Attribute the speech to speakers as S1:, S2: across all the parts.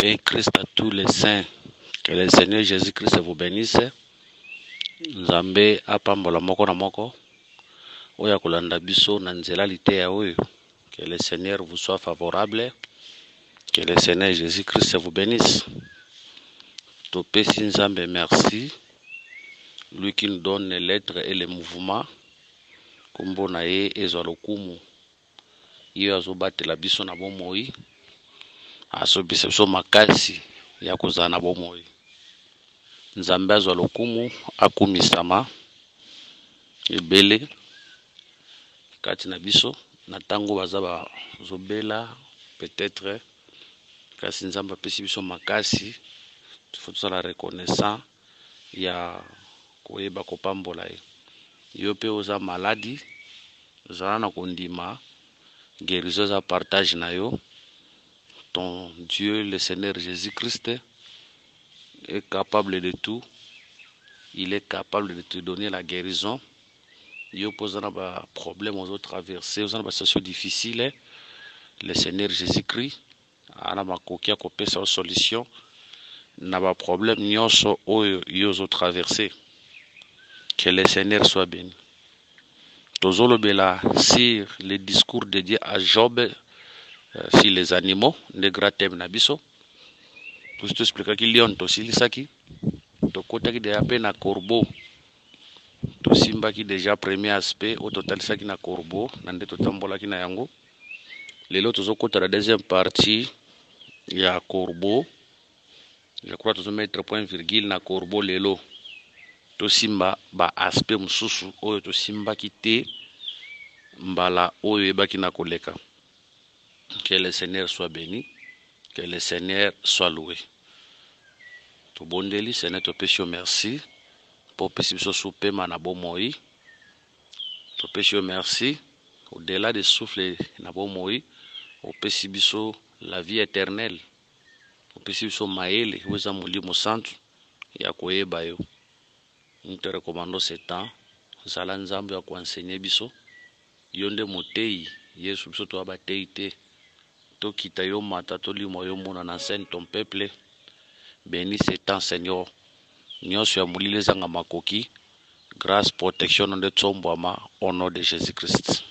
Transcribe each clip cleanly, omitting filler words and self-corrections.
S1: Paix Christ à tous les saints. Que le Seigneur Jésus-Christ vous bénisse. Nzambe apambola moko na moko. Oya kolanda biso na nzela liteya oyo. Que le Seigneur vous soit favorable. Que le Seigneur Jésus-Christ vous bénisse. Topesi Nzambe merci. Lui qui nous donne l'être et le mouvement. Kombo na ye ezwa lokumu. Iyo azobatela biso na bomoi. Asobisa biso makasi ya kozala na bomoi. Nzambe azwa lokumu akumisama ebele kati na biso na tango baza bazobela peut-être kasi Nzambe apesi biso makasi faut tozala reconnaissant ya koyeba kopambola ye. Yo pe oza maladi zala na kondima guérison za partage na yo. Ton Dieu le Seigneur Jésus-Christ est capable de tout. Il est capable de te donner la guérison. Yo pose na ba problème aux autres traverser, aux ba situation difficile. Le Seigneur Jésus-Christ ana makokia kopesa solution na ba problème nyonso oyo yo zo traverser. Que le Seigneur soit béni. Tozolo bela sur le discours dédié à Job sur les animaux, de gratem nabiso. Tout ce explique qu'il y a un tosilisaki. To kota ki déjà pe na corbeau. To simba ki déjà premier aspect au total saki na corbeau, nande to tambola ki na yango. Lelo tozo kota la deuxième partie ya corbeau. Je crois tozo mettre point virgule na corbeau lelo. To simba ba aspect mususu oyo to simba ki te mbala oyo ebaki na koleka. Que le Seigneur soit béni, que le Seigneur soit loué. To bondeli Seigneur to pesi merci pour pesi biso soupe na bomoi. To pesi merci au-delà de souffle na bomoi, au pesi biso la vie éternelle. Au pesi biso maele weza mulimo santu ya koyeba yo. Nous te recommandons ce temps. Zala Nzambe ya kuenseigner biso. Yonde motei Yesu biso to abatei te. To kita yo mata to limo yo mona na scène ton peuple. Bénis ce temps Seigneur. Nyonso ya mulile zanga makoki. Grâce protection de tsombwama au nom de Jésus-Christ.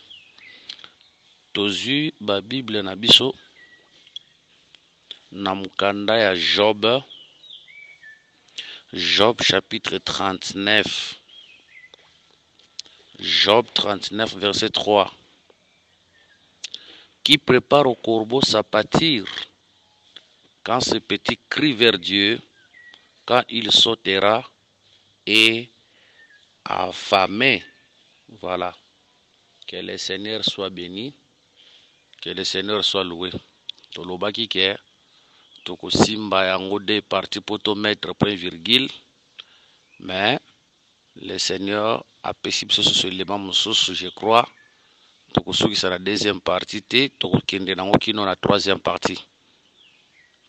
S1: Tozu ba Bible na biso na mukanda ya Job. Job chapitre 39. Job 39 verset 3. Qui prépare au corbeau sa pâture quand ce petit crie vers Dieu, quand il sautera et affamé. Voilà. Que le Seigneur soit béni, que le Seigneur soit loué. Tolobaki ke toko simba yango de parti pour te mettre point virgule, mais le Seigneur a péché sur ce élément mususu, je crois. Toko suki sa la deuxième partie te toko kende nango kino la troisième partie.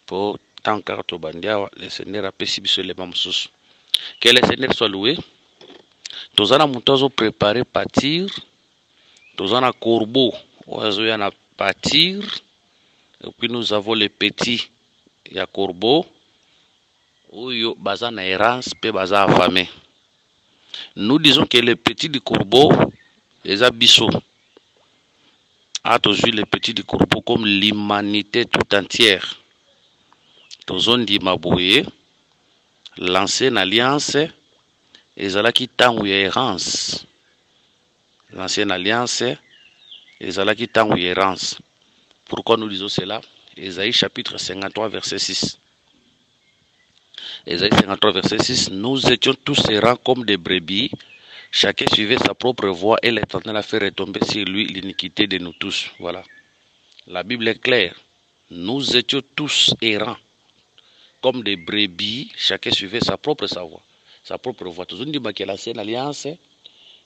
S1: Pour tant car to bandia le Seigneur a péché sur l'élément mususu. Que le Seigneur soit loué. Tozana mutozo préparer pâtir. Tozana corbeau oazo ya na pâtir. Et puis nous avons les petits ya corbeau. Oyo baza na errance pe baza affamé. Nous disons que les petits du corbeau les abisso. A toujours les petits du corbeau comme l'humanité tout entière. Tozon di mabouye l'ancienne alliance ezalaki tangu ya errance. L'ancienne alliance ezalaki tangu ya errance. Pourquoi nous disons cela? Ésaïe chapitre 53 verset 6. Ésaïe 53 verset 6. Nous étions tous errants comme des brebis. Chacun suivait sa propre voie et l'Éternel a fait retomber sur lui l'iniquité de nous tous. Voilà. La Bible est claire. Nous étions tous errants comme des brebis. Chacun suivait sa propre voie. Sa propre voie. Tous dit que l'ancienne alliance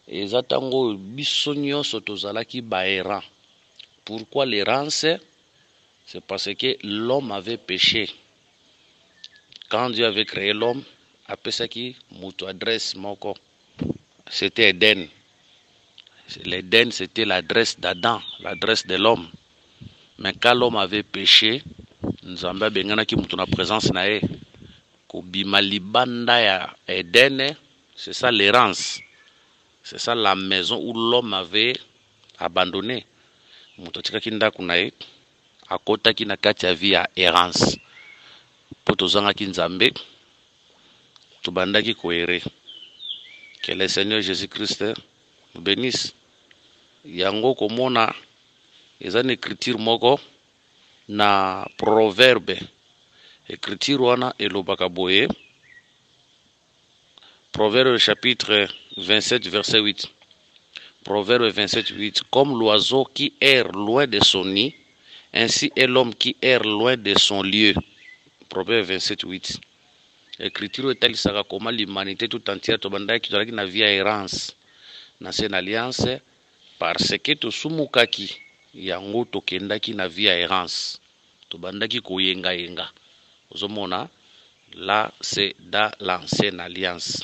S1: et zatango bisonyo sotozalaki ba errant. Pourquoi l'errance? C'est parce que l'homme avait péché. Quand Dieu avait créé l'homme, après ça qui mutu adresse moko, c'était Éden. L'Éden c'était l'adresse d'Adam, l'adresse de l'homme. Mais quand l'homme avait péché, nzambe abenganaki mutu na présence na ye kobima libanda ya Eden. C'est ça l'errance, c'est ça la maison où l'homme avait abandonné. Mutu atikaki ndako na ye akotaki na kati ya vie ya errance po tozangaki nzambe tobandaki koere. Que le Seigneur Jésus-Christ nous bénisse. Yango komona eza na écriture moko na proverbe. Écriture wana elobaka boye. Proverbe chapitre 27 verset 8. Proverbe 27 8. Comme l'oiseau qui erre loin de son nid, ainsi est l'homme qui erre loin de son lieu. Proverbe 27 8. Écriture etalisaka koma l'humanité tout entière tobandaki tozalaki na vie ya errance na se na alliance parce que tosumukaki yango tokendaki na vie ya errance tobandaki koyenga. Ozomona là c'est dans l'ancienne alliance.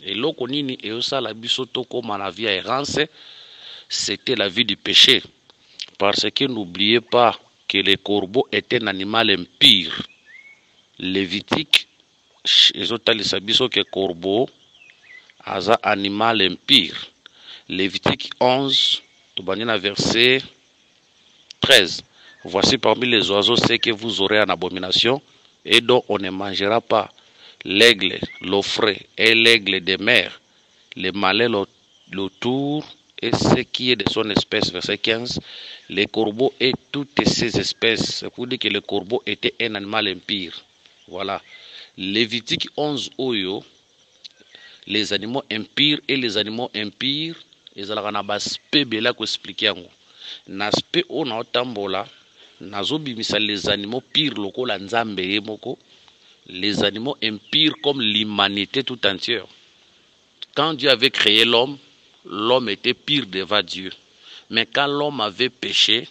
S1: Eloko nini eosala biso tokoma na vie ya errance, c'était la vie du péché. Parce que n'oubliez pas que le corbeau était un animal impur. Lévitique ezotalisa biso ke corbeau aza animal impur. Lévitique 11 tobandi na verset 13. Voici parmi les oiseaux ceux que vous aurez en abomination et dont on ne mangera pas: l'aigle, l'ofré et l'aigle des mers, le malin, l'autour et ce qui est de son espèce. Verset 15. Les corbeaux et toutes ces espèces. C'est pour dire que le corbeau était un animal impur. Voilà. Lévitique 11 oyo, les animaux impurs et les animaux impurs, ils ont un aspect bela ko expliquer yango. N'aspect o na otambola, nazo bimisa les animaux pires loko la nzambe yemoko, les animaux impurs comme l'humanité tout entière. Quand Dieu avait créé l'homme, l'homme était pire devant Dieu. Mais quand l'homme avait péché,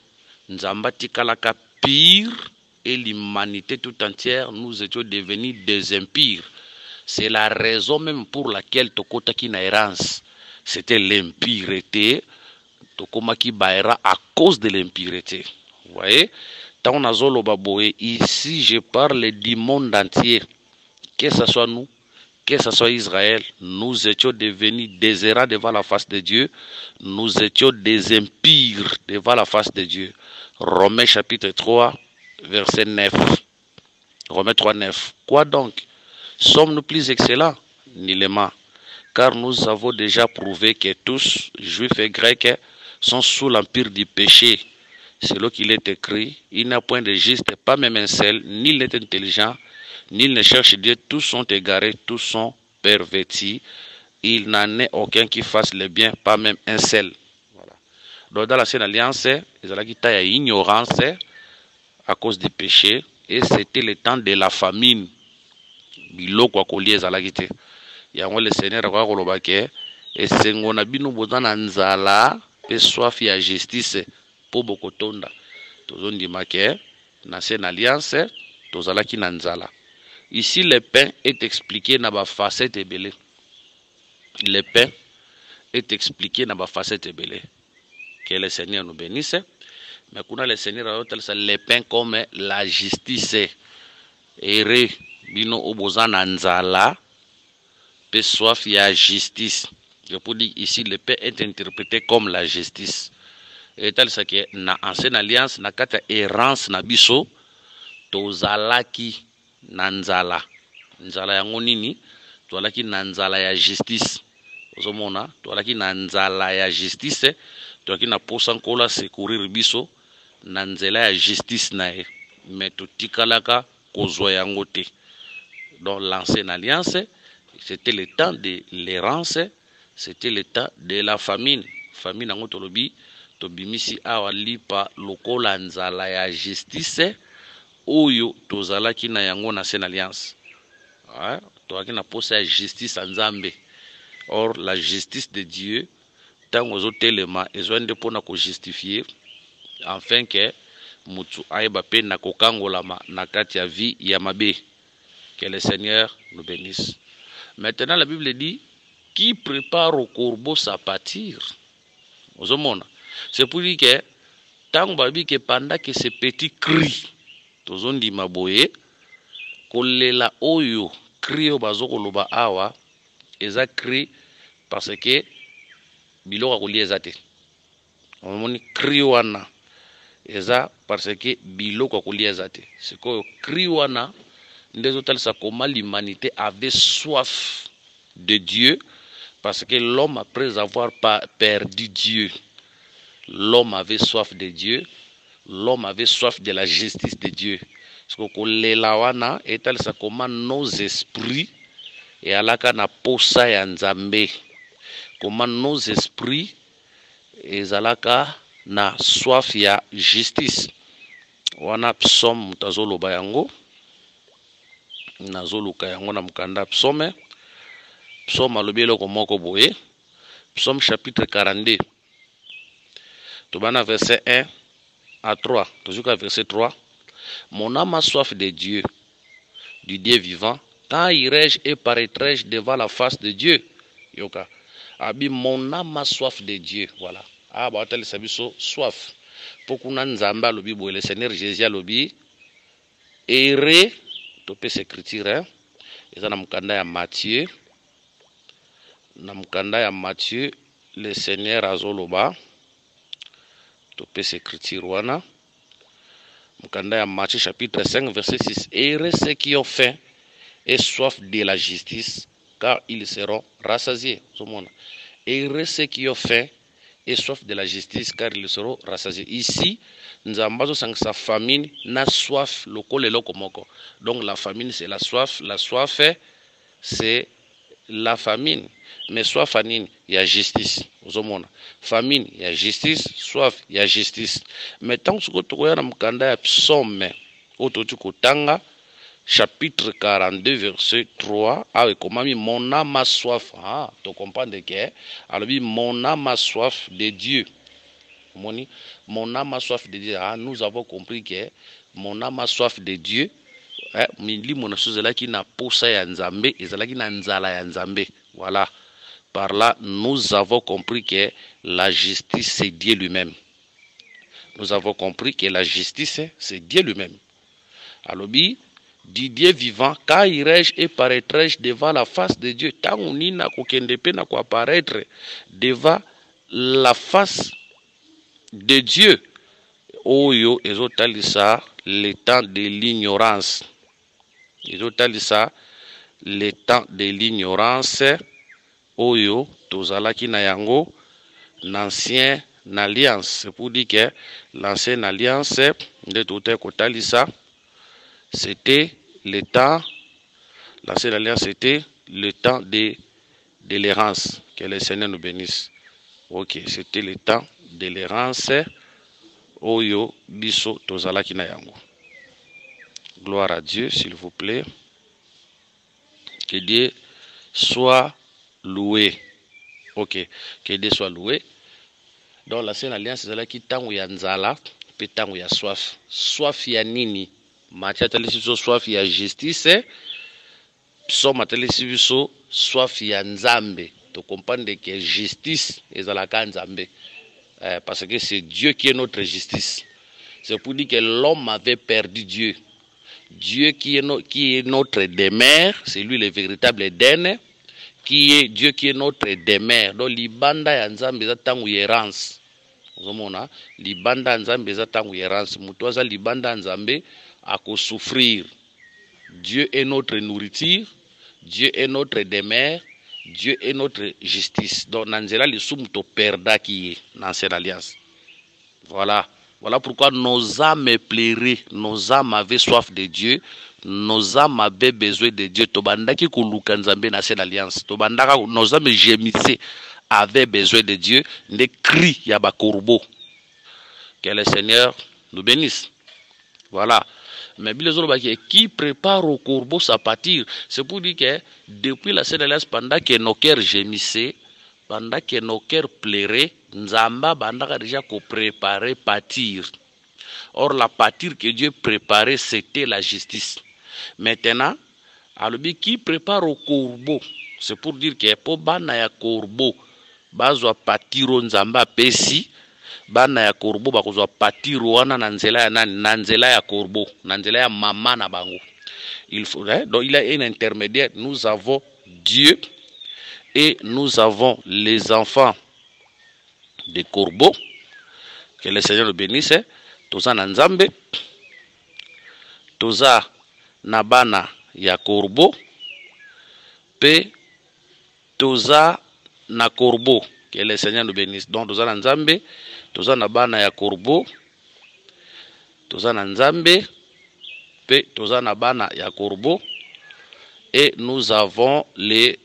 S1: nzamba tikalaka pire et l'humanité tout entière, nous étions devenus des impurs. C'est la raison même pour laquelle tokotaki na errance. C'était l'impureté. Tokomaki baera à cause de l'impureté. Vous voyez? Tant nazolo baboé, ici je parle du monde entier. Que ce soit nous, que ce soit Israël, nous étions devenus des errants devant la face de Dieu. Nous étions des impurs devant la face de Dieu. Romains chapitre 3. Verset 9. Romains 3, 9. Quoi donc? Sommes-nous plus excellents? Nullement. Car nous avons déjà prouvé que tous, juifs et grecs, sont sous l'empire du péché. C'est là qu'il est écrit: il n'y a point de juste, pas même un seul, nul n'est intelligent, nul ne cherche Dieu, tous sont égarés, tous sont pervertis. Il n'en est aucun qui fasse le bien, pas même un seul. Voilà. Donc dans l'ancienne alliance, ils ont la ignorance à cause du péché, et c'était le temps de la famine. Biloko akolia ezalaki te. Yango le Seigneur akolobaki esengo na bino boza na nzala pe soif ya justice po bokotonda. Tozondimaki na ancienne alliance tozalaki na nzala. Ici le pain est expliqué na ba facette ebele. Le pain est expliqué na ba facette ebele. Que le Seigneur nous bénisse. Mais qu'on a le Seigneur a les pains comme la justice. Ere bino obozana nzala pe soif ya justice. Je peux dire ici le pain est interprété comme la justice. Et tel ça que na ancienne alliance na kata errance na biso tozalaki na nzala. Nzala yango nini? Tozalaki na nzala ya justice. Ozomona tozalaki na nzala ya justice, tozalaki na posa nkola secourir biso na nzela ya justice na ye, mais totikalaka kozwa yango te. Dans l'ancienne alliance, c'était le temps de l'errance, c'était le temps de la famine. Famine yango tolobi tobimisi awa lipa lokola nzala ya justice oyo tozalaki na yango na ancienne alliance. Tozalaki na posa ya justice ya Nzambe. Or la justice de Dieu tant aux telema ezwande pona ko justifier afin que mutu aiba pe na kokangolama na kati ya vie ya mabe. Que le Seigneur nous bénisse. Maintenant la Bible dit qui prépare au corbeau sa pâture. C'est pour dire que tant babi que pendant que ces petits cris tozondi maboye kolela oyo crio bazokoloba awa eza cri parce que biloko kolia eza te. Omoni cri wana eza parce que biloko kolia eza te. Sikoyo cri wana ndezo talisa comment l'humanité avait soif de Dieu parce que l'homme après avoir perdu Dieu, l'homme avait soif de Dieu, l'homme avait soif de la justice de Dieu. Parce que lela wana etalisa comment nos esprits et alaka na posa ya nzambe, comment nos esprits ezalaka na soif ya justice. Wana psaume tazoloba yango nazoluka yango na mukanda psaume. Psaume alobi eloko moko boye. Psaume chapitre 42 tobana verset 1 à 3 tozuka verset 3. Mon âme a soif de Dieu, du Dieu vivant. Quand irai-je et paraîtrai-je devant la face de Dieu? Yoka. Abi mon âme a soif de Dieu. Voilà. Ah bah tel sabiso soif. Pokuna nzamba lobi boye le Seigneur Jésus lobi erré topé écriture hein. Eza na mukanda ya Matthieu. Na mukanda ya Matthieu le Seigneur azoloba topé écriture wana. Mukanda ya Matthieu chapitre 5 verset 6. Errez ceux qui ont faim et soif de la justice, car ils seront rassasiés. Errez ceux qui ont faim et soif de la justice, car ils seront rassasiés. Ici, nous avons sa famine, na soif, loko moko. Donc la famine, c'est la soif. La soif, c'est la famine. Mais soif, il y a justice. Famine, il y a justice. Soif, il y a justice. Mais tant que tu as un psaume, chapitre 42, verset 3, avec comment mon âme a soif. Ah, tu comprends de quoi? Alors, mon âme a soif de Dieu. Mon âme a soif de Dieu. Ah, nous avons compris que mon âme a soif de Dieu. Voilà. Par là, nous avons compris que la justice, c'est Dieu lui-même. Nous avons compris que la justice, c'est Dieu lui-même. Alors, du Dieu vivant, quand irai-je et paraîtrai-je devant la face de Dieu? Tant on n'a qu'à apparaître devant la face de Dieu. Oyo, ezotalisa le temps de l'ignorance. Ezotalisa le temps de l'ignorance. Oyo, tozalaki na yango, l'ancienne alliance. C'est pour dire que l'ancienne alliance, de tout kotalisa, c'était le temps, l'ancienne alliance, c'était le temps de l'errance. Que le Seigneur nous bénisse. Ok, c'était le temps de l'errance. Oyo, biso, tozalaki na yango. Gloire à Dieu, s'il vous plaît. Que Dieu soit loué. Ok, que Dieu soit loué. Dans l'ancienne alliance, c'est là qui tango ya nzala, pe tango ya soif. Soif ya nini? Matthieu telesiso soif ya justice. Psaume telesiso soif ya nzambe. Tu comprends que justice est à la nzambe. Parce que c'est Dieu qui est notre justice. C'est pour dire que l'homme avait perdu Dieu. Dieu qui est notre demeure, c'est lui le véritable Éden, qui est Dieu qui est notre demeure. Donc libanda ya nzambe za tangu errance. Ozomona libanda nzambe za tangu errance. Mutoza libanda nzambe ako souffrir. Dieu est notre nourriture, Dieu est notre demeure, Dieu est notre justice. Donc nanzela li sumuto perda qui est dans cette alliance. Voilà. Voilà pourquoi nos âmes plairaient, nos âmes avaient soif de Dieu, nos âmes avaient besoin de Dieu. Tobandaki kuluka nzambe na cette alliance. Tobandaka nos âmes gémissaient, avaient besoin de Dieu. Les cris yaba corbeau. Que le Seigneur nous bénisse. Voilà. Mais qui prépare au corbeau sa pâture. C'est pour dire que depuis la cette alliance, pendant que nos cœurs gémissaient, pendant que nos cœurs pleuraient, Nzamba bandaka déjà qu'on préparait pâtir. Or la pâture que Dieu préparait, c'était la justice. Maintenant, alobi qui prépare au corbeau, c'est pour dire que pour bana ya corbeau, bazwa pâtiro Nzamba pesi, bana ya corbeau bakozwa patir wana na nzela ya nani, na nzela ya corbeau, na nzela ya mama na bango. Il faut, donc il y a un intermédiaire. Nous avons Dieu et nous avons les enfants des corbeaux. Que le Seigneur le bénisse. Toza na nzambe, toza na bana ya corbeau, pe toza na corbeau. Que le Seigneur nous bénisse. Donc toza na nzambe, toza na bana ya corbeau, toza na nzambe, pe toza na bana ya corbeau, et nous avons les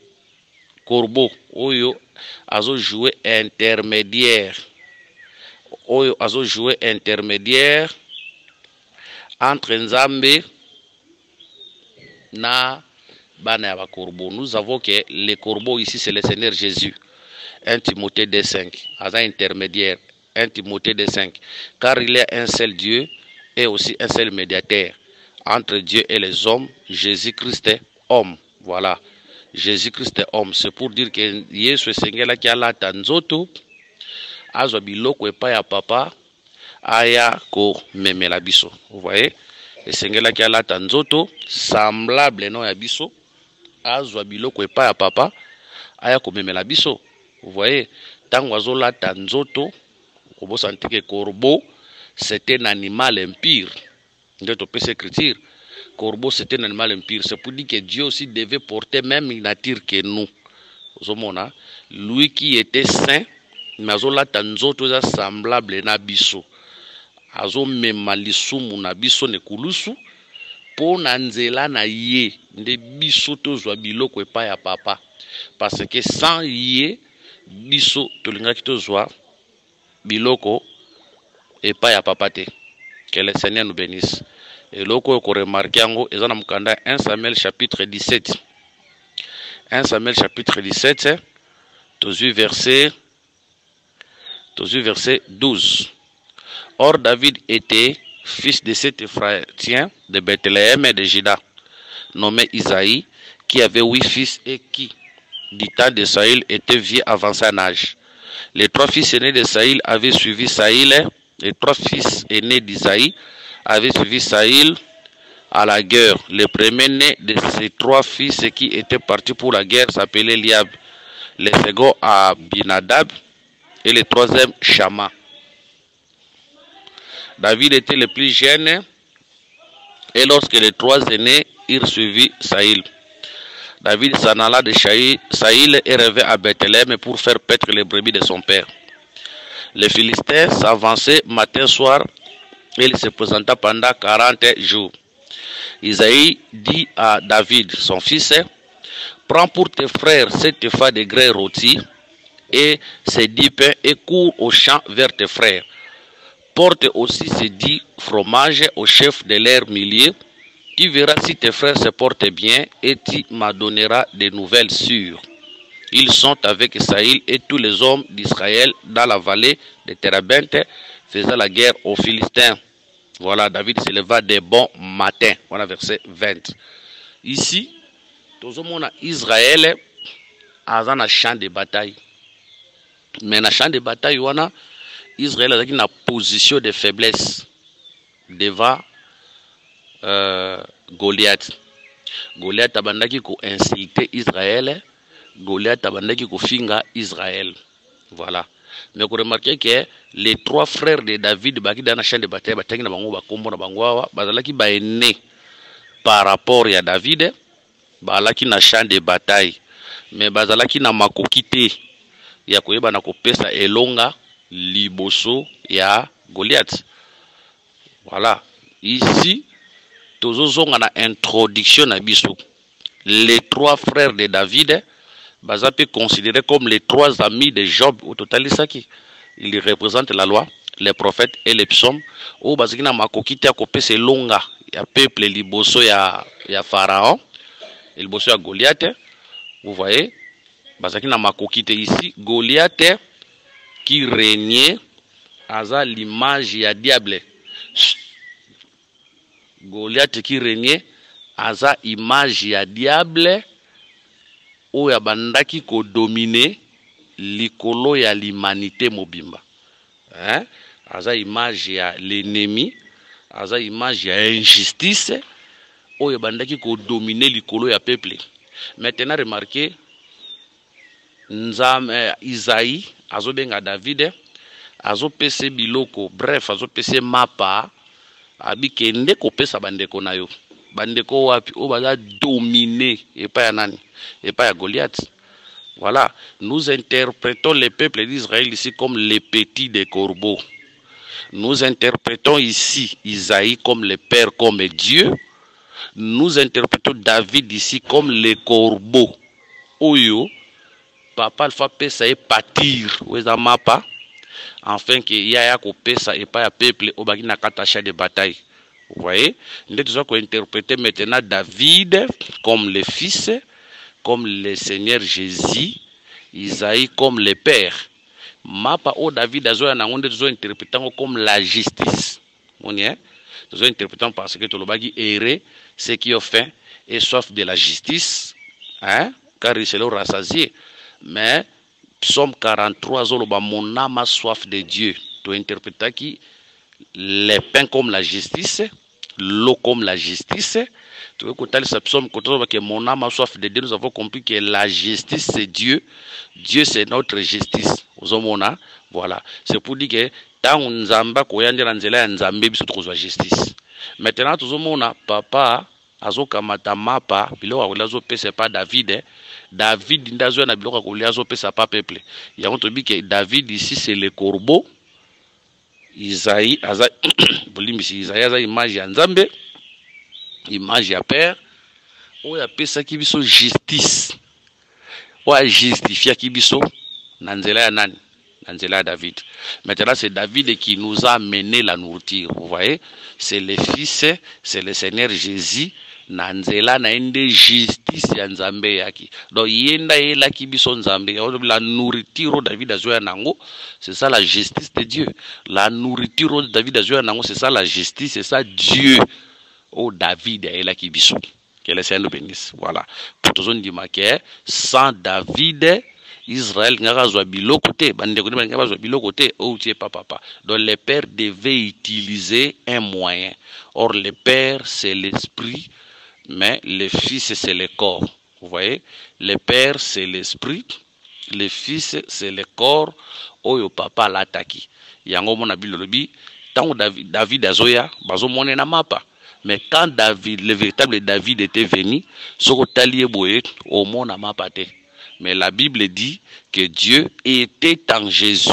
S1: corbeaux. Oyo azo jouer intermédiaire. Oyo azo jouer intermédiaire entre nzambe na bana ya ba corbeau. Nous avons que les corbeaux ici c'est le Seigneur Jésus. 1 Timothée 2:5. Aza intermédiaire. 1 Timothée 2:5. Car il y a un seul Dieu et aussi un seul médiateur entre Dieu et les hommes, Jésus-Christ est homme. Voilà. Jésus-Christ est homme. C'est pour dire que Yesu esengela ki alata nzoto azwa biloko epa ya papa aya ko memela biso. Vous voyez? Esengela ki alata nzoto semblable non ya biso azwa biloko epa ya papa aya ko memela biso. Vous voyez? Tango azolata nzoto kobo senti que corbeau c'était un animal impur. De topé écriture. Corbeau c'était un animal impur. C'est pour dire que Dieu aussi devait porter même une nature que nous. Lui qui était saint, mais azolata nzoto za semblable na biso. Azo mema lisumu na biso ne kulusu po na nzela na ye nde biso tozwa biloko epa ya papa. Parce que sans ye biso tolingaki tozwa biloko epa ya papa te. Que le Seigneur nous bénisse. Et loko ko remarqué yango ezana mukanda 1 Samuel chapitre 17. 1 Samuel chapitre 17 tozu verset 12. Or David était fils de cet Ephratien de Bethléem et de Juda, nommé Isaïe, qui avait 8 fils et qui, du temps de Saül, était vieux avancé en âge. Les 3 fils aînés de Saül avaient suivi Saül. Les 3 fils aînés d'Isaïe avaient suivi Saül à la guerre. Le premier-né de ces 3 fils qui étaient partis pour la guerre s'appelait Eliab, le second Abinadab et le troisième Shama. David était le plus jeune et lorsque les 3 aînés eurent suivi Saül, David s'en alla de Saül et revint à Bethléem pour faire paître les brebis de son père. Les Philistins s'avançaient matin soir et il se présenta pendant 40 jours. Isaïe dit à David, son fils, prends pour tes frères 7 épha de grains rôtis et ces 10 pains et cours au champ vers tes frères. Porte aussi ces 10 fromages au chef de leurs milliers. Tu verras si tes frères se portent bien et tu m'en donneras des nouvelles sûres. Ils sont avec Saül et tous les hommes d'Israël dans la vallée de Térabenthe faisant la guerre aux Philistins. Voilà, David se leva de bon matin. Voilà, verset 20. Ici, tout le monde Israël a un champ de bataille. Mais dans le champ de bataille, Israël a une position de faiblesse devant Goliath. Goliath a insulté Israël. Goliath a finga Israël. Voilà. Mais vous remarquez que les 3 frères de David dans la chaîne de bataille par rapport à David, bazalaki na champ de bataille. Mais bazalaki na makokite ya koyeba na kopesa elonga liboso ya Goliath. Voilà. Ici, tozozonga na introduction na biso. Les 3 frères de David Bazapi considérés comme les 3 amis de Job au total. Ils représentent la loi, les prophètes et les psaumes. Ou Bazina Makokite a copé ses longa, il y a peuple liboso, il y a Pharaon, il bosso à Goliath. Vous voyez, Bazina Makokite ici, Goliath qui régnait à l'image ya diable. Goliath qui régnait à l'image ya diable. Oya bandaki ko dominer likolo ya l'humanité mobimba. hein? Aza image ya l'ennemi, aza image ya injustice, oyo bandaki ko dominer likolo ya peuple. Maintenant remarquez, Isaïe azo benga David, azo pese biloko, bref azo pese mapa, abikende ko pesa bandeko na yo. Bandeko wapi o baza dominer et pas ya nani, et pas ya Goliath. Voilà, nous interprétons le peuple d'Israël ici comme les petits des corbeaux. Nous interprétons ici Isaïe comme le père, comme Dieu. Nous interprétons David ici comme les corbeaux. Oyo, papa alpha pesa et patir, oueza mapa, afin que yaya ko pesa et pas ya peuple au baki na katacha de bataille. Vous voyez, nous devons interpréter maintenant David comme le fils, comme le Seigneur Jésus, Isaïe comme le père. Mapa o David azoya na ngonde nous interprétons comme la justice. On y est. Nous interprétons parce que Tolobagi erré, ceux qui ont faim et soif de la justice, hein, car ils se l'ont rassasié. Mais Psaume 43, Zoloba, mon âme a soif de Dieu. Tu interprètes qui les pains comme la justice, l'eau comme la justice. Tu veux écouter ce psaume, que mon âme a soif de Dieu. Nous avons compris que la justice c'est Dieu. Dieu c'est notre justice. Voilà. C'est pour dire que tant on zamba koyandira nzela nzambe biso tozwa justice. Maintenant tozomona papa azokamata mapa biloko akolazo pesa pas David. David ndazo na biloko akolazo pesa pas peuple. Yango to bi que David ici c'est le corbeau. Isaïe aza bulimisi Isaïe aza image ya nzambe, image ya père. Oya pesa ki biso justice. Oya justifia ki biso na nzela ya nani? Angela David. Maintenant, c'est David qui nous a mené la nourriture. Vous voyez, c'est le Fils, c'est le Seigneur Jésus. Nanzela na ende justice ya nzambe yaki. Donc yenda yela ki biso nzambe. La nourriture David azoya nango, c'est ça la justice de Dieu. La nourriture de David azoya nango, c'est ça la justice, c'est ça Dieu. Oh David yela ki biso. Que le Seigneur nous bénisse. Voilà. Pour tous on dit que sans David Israël n'a pas biloko te, bandeko n'a pas biloko te, oh tu es papa. Donc le père devait utiliser un moyen. Or le père c'est l'esprit, mais le fils c'est le corps. Vous voyez, le père c'est l'esprit, le fils c'est le corps. Oyo papa l'attaki. Yango mona bilolobi, tant David azoya, bazo mone na mapa. Mais quand David, le véritable David était venu, soko talié boye, au monde na mapa te. Mais la Bible dit que Dieu était en Jésus,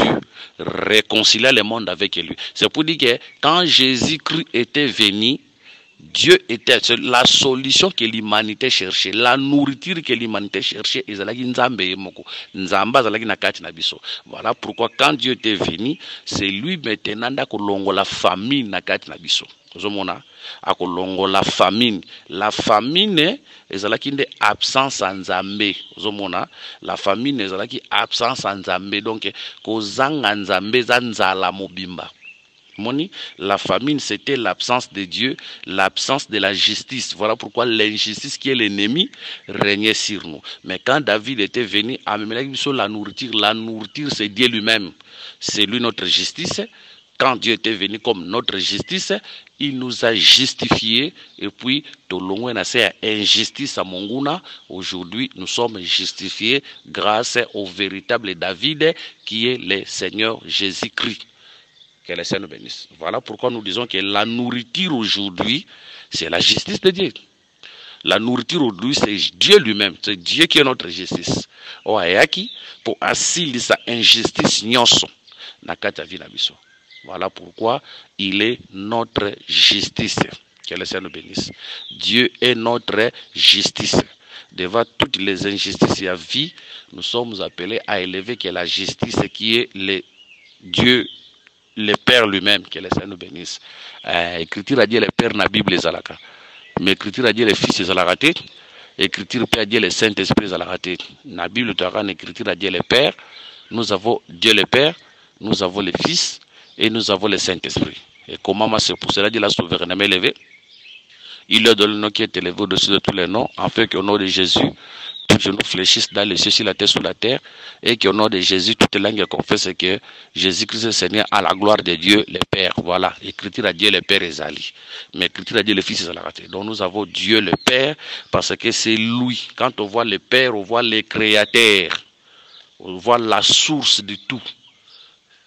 S1: réconciliant le monde avec lui. C'est pour dire que quand Jésus-Christ était venu, Dieu était la solution que l'humanité cherchait, la nourriture que l'humanité cherchait. Voilà pourquoi quand Dieu était venu, c'est lui maintenant qui a la famine na kati na biso. La famine. La famine ezalaki nde absence en Nzambe. La famine ezalaki absence en Nzambe. Donc kozanga Nzambe za nzala mobimba. La famine c'était l'absence de Dieu, l'absence de la justice. Voilà pourquoi l'injustice qui est l'ennemi régnait sur nous. Mais quand David était venu, la nourriture c'est Dieu lui-même. C'est lui notre justice. Quand Dieu était venu comme notre justice, il nous a justifiés. Et puis, injustice à Monguna. Aujourd'hui, nous sommes justifiés grâce au véritable David qui est le Seigneur Jésus-Christ. Que le Seigneur nous bénisse. Voilà pourquoi nous disons que la nourriture aujourd'hui, c'est la justice de Dieu. La nourriture aujourd'hui, c'est Dieu lui-même. C'est Dieu qui est notre justice. Pour assurer sa injustice, voilà pourquoi il est notre justice. Que le Seigneur nous bénisse. Dieu est notre justice. Devant toutes les injustices à vie, nous sommes appelés à élever que la justice qui est le Dieu, le Père lui-même. Que le Seigneur nous bénisse. Écriture a dit le Père na Bible les alaka. Mais écriture a dit le Fils les alaka. Écriture a dit le Saint-Esprit les alaka. Na Bible écriture a dit le Père. Nous avons Dieu le Père. Nous avons le Fils. Et nous avons le Saint-Esprit. Et comment c'est pour cela dit la souveraineté élevée. Il leur donne le nom qui est élevé au-dessus de tous les noms, afin qu'au nom de Jésus, genoux fléchissent dans les cieux, sur la terre, sous la terre, et qu'au nom de Jésus, toute langue confesse que Jésus-Christ est Seigneur à la gloire de Dieu le Père. Voilà, écriture à Dieu le Père Ezali. Mais écriture à Dieu le Fils Ezali. Donc nous avons Dieu le Père, parce que c'est lui. Quand on voit le Père, on voit le Créateur. On voit la source de tout.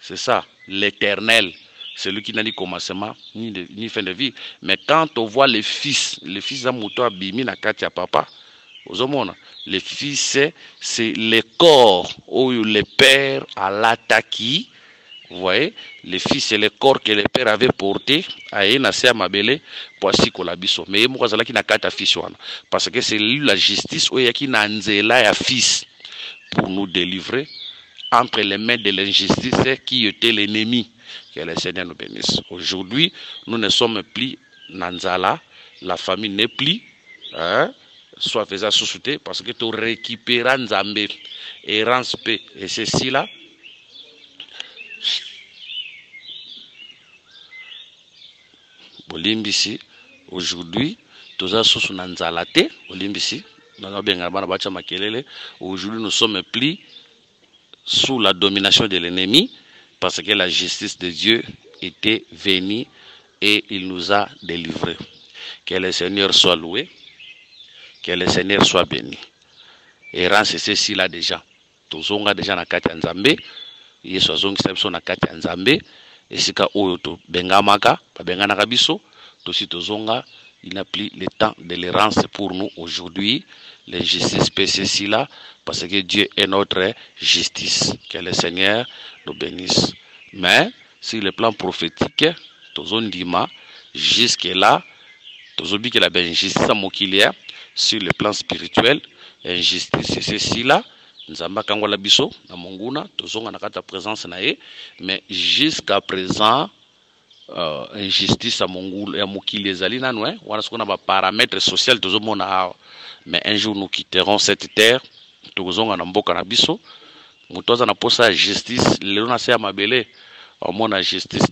S1: C'est ça, l'Éternel. C'est lui qui n'a ni commencement, ni fin de vie. Mais quand on voit le Fils d'Amouto Abimi na Katia Papa, le Fils, c'est le corps où le Père a l'attaqué. Vous voyez, le Fils, c'est le corps que le Père avait porté. Mais parce que c'est lui la justice où il y a qui n'a un fils pour nous délivrer entre les mains de l'injustice qui était l'ennemi. Que le Seigneur nous bénisse. Aujourd'hui, nous ne sommes plus Nanzala, la famille n'est plus, soit faisant sous-souté, parce que tu récupéras Nzambé, errance paix, et ceci là. Bolimbisi, aujourd'hui, tu as sous Nanzalate, Bolimbisi, aujourd'hui, nous sommes plus sous la domination de l'ennemi, parce que la justice de Dieu était venue et il nous a délivrés. Que le Seigneur soit loué, que le Seigneur soit béni. Et rend ceci là déjà. Tozonga déjà na kati Nzambe, Yesu azongi sabso na kati Nzambe, esika oyo to bengamaka, pa bengana kabiso, tosi tozonga, il n'a plus le temps de l'errance pour nous aujourd'hui. L'injustice peut ceci là, parce que Dieu est notre justice. Que le Seigneur nous bénisse. Mais, sur le plan prophétique, Tozondima, jusque-là, Tozobi que la injustice à Mokilia, sur le plan spirituel, injustice, c'est ceci là, Nzamba Kangola Biso, na Monguna, Tozonga Nakata présence nae, mais jusqu'à présent, injustice à Mongul et à Mokilia Zalina, ouais, on a ce qu'on a paramètres sociaux, Tozomona. Mais un jour nous quitterons cette terre, Tozonga Namboka Nabiso, Moutoza na posa justice, le na se mabele, au monde la justice,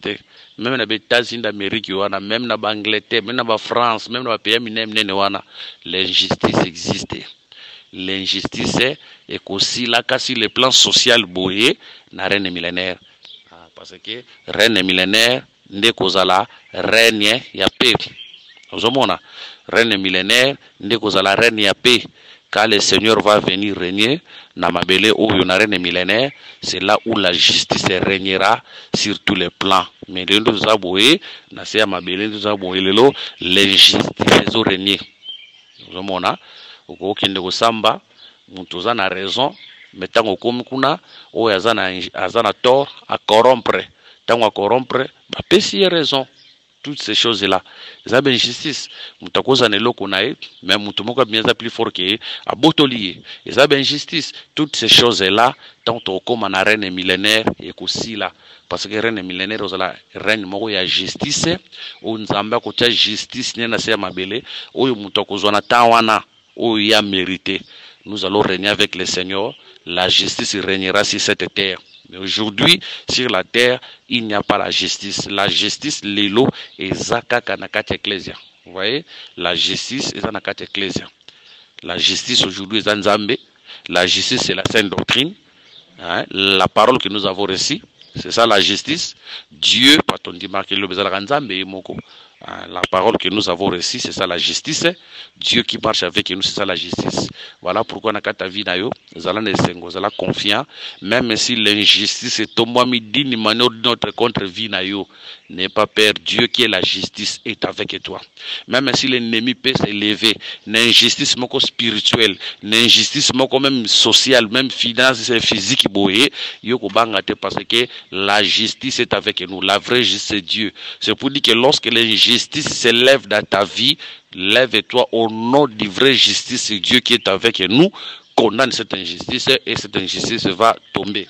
S1: même na États-Unis d'Amérique, même na Angleterre, même na France, même na pays wana, l'injustice existe. L'injustice est aussi là, sur le plan social, boye, na reine millénaire. Parce que reine millénaire, n'est kozala reine ya paix. Reine millénaire, n'est kozala reine ya paix. Quand le Seigneur va venir régner, Namabele ou une reine millénaire, c'est là où la justice régnera sur tous les plans. Mais nous avons l'injustice est régné. Nous avons aucun de samba, nous avons raison, mais tant qu'on kuna, ou azana tort à corrompre, tant à corrompre, bah si raison. Toutes ces choses-là, ils ont injustice. Mutakoza nelo konae, mais mutumoka bien plus fort que à botolier. Ils ont injustice. Toutes ces choses-là, tant comme un reine millénaire et aussi là, parce que reine millénaire, la reine moko ya justice, ou nzamba kocha justice n'ena se mabele, ou mutakoza na tawana, ou ya mérité. Nous allons régner avec le Seigneur. La justice régnera sur cette terre. Mais aujourd'hui, sur la terre, il n'y a pas la justice. La justice, l'élo, est zakaka nakati ecclesia. Vous voyez, la justice est nakati ecclesia. La justice aujourd'hui est Nzambe. La justice, c'est la sainte doctrine. Hein? La parole que nous avons reçue, c'est ça la justice. Dieu, pas ton dimarque, la parole que nous avons reçue, c'est ça la justice. Dieu qui marche avec nous, c'est ça la justice. Voilà pourquoi nakata vie na yo, zala nesengo, zala confiant, même si l'injustice est au moins d'une manière de notre contre vie na yo, n'aie pas peur, Dieu qui est la justice est avec toi. Même si l'ennemi peut s'élever, l'injustice moko spirituelle, l'injustice moko même sociale, même finance et physique boye, yo ko bangate parce que la justice est avec nous. La vraie justice c'est Dieu. C'est pour dire que lorsque l'injustice s'élève dans ta vie, lève-toi au nom du vrai justice, c'est Dieu qui est avec nous, condamne cette injustice et cette injustice va tomber.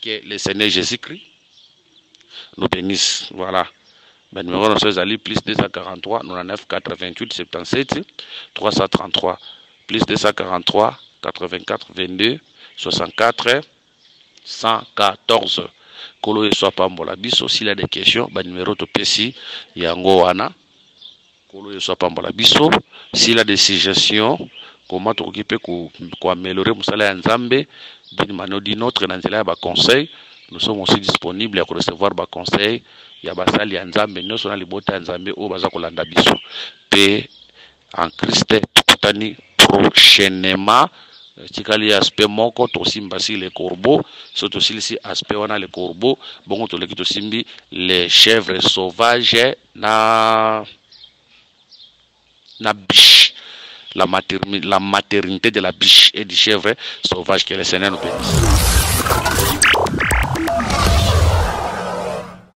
S1: Que le Seigneur Jésus-Christ nous bénisse. Voilà. Ben, numéro de Ali plus 243 99 88 77 333 plus 243 84 22 64 114. Kolo et soit pas mbola biso s'il a des questions, ben numéro de PC yango wana. Kolo et soit pas mbola biso s'il a des suggestions, comment t'occuper pour améliorer musala ya nzambe d'une manière ou d'une autre na nzela ya ba conseil. Nous sommes aussi disponibles pour recevoir ba conseil ya basali ya nzambe nyonso na libota ya nzambe o baza kolanda biso pe en Christ tukutani prochainement. Tikali aspect moko tosimba si les corbeaux surtout si aspect wana les corbeaux bongo toleki tosimbi les chèvres sauvages na biche la maternité de la biche et du chèvre sauvage que le Seigneur nous bénisse.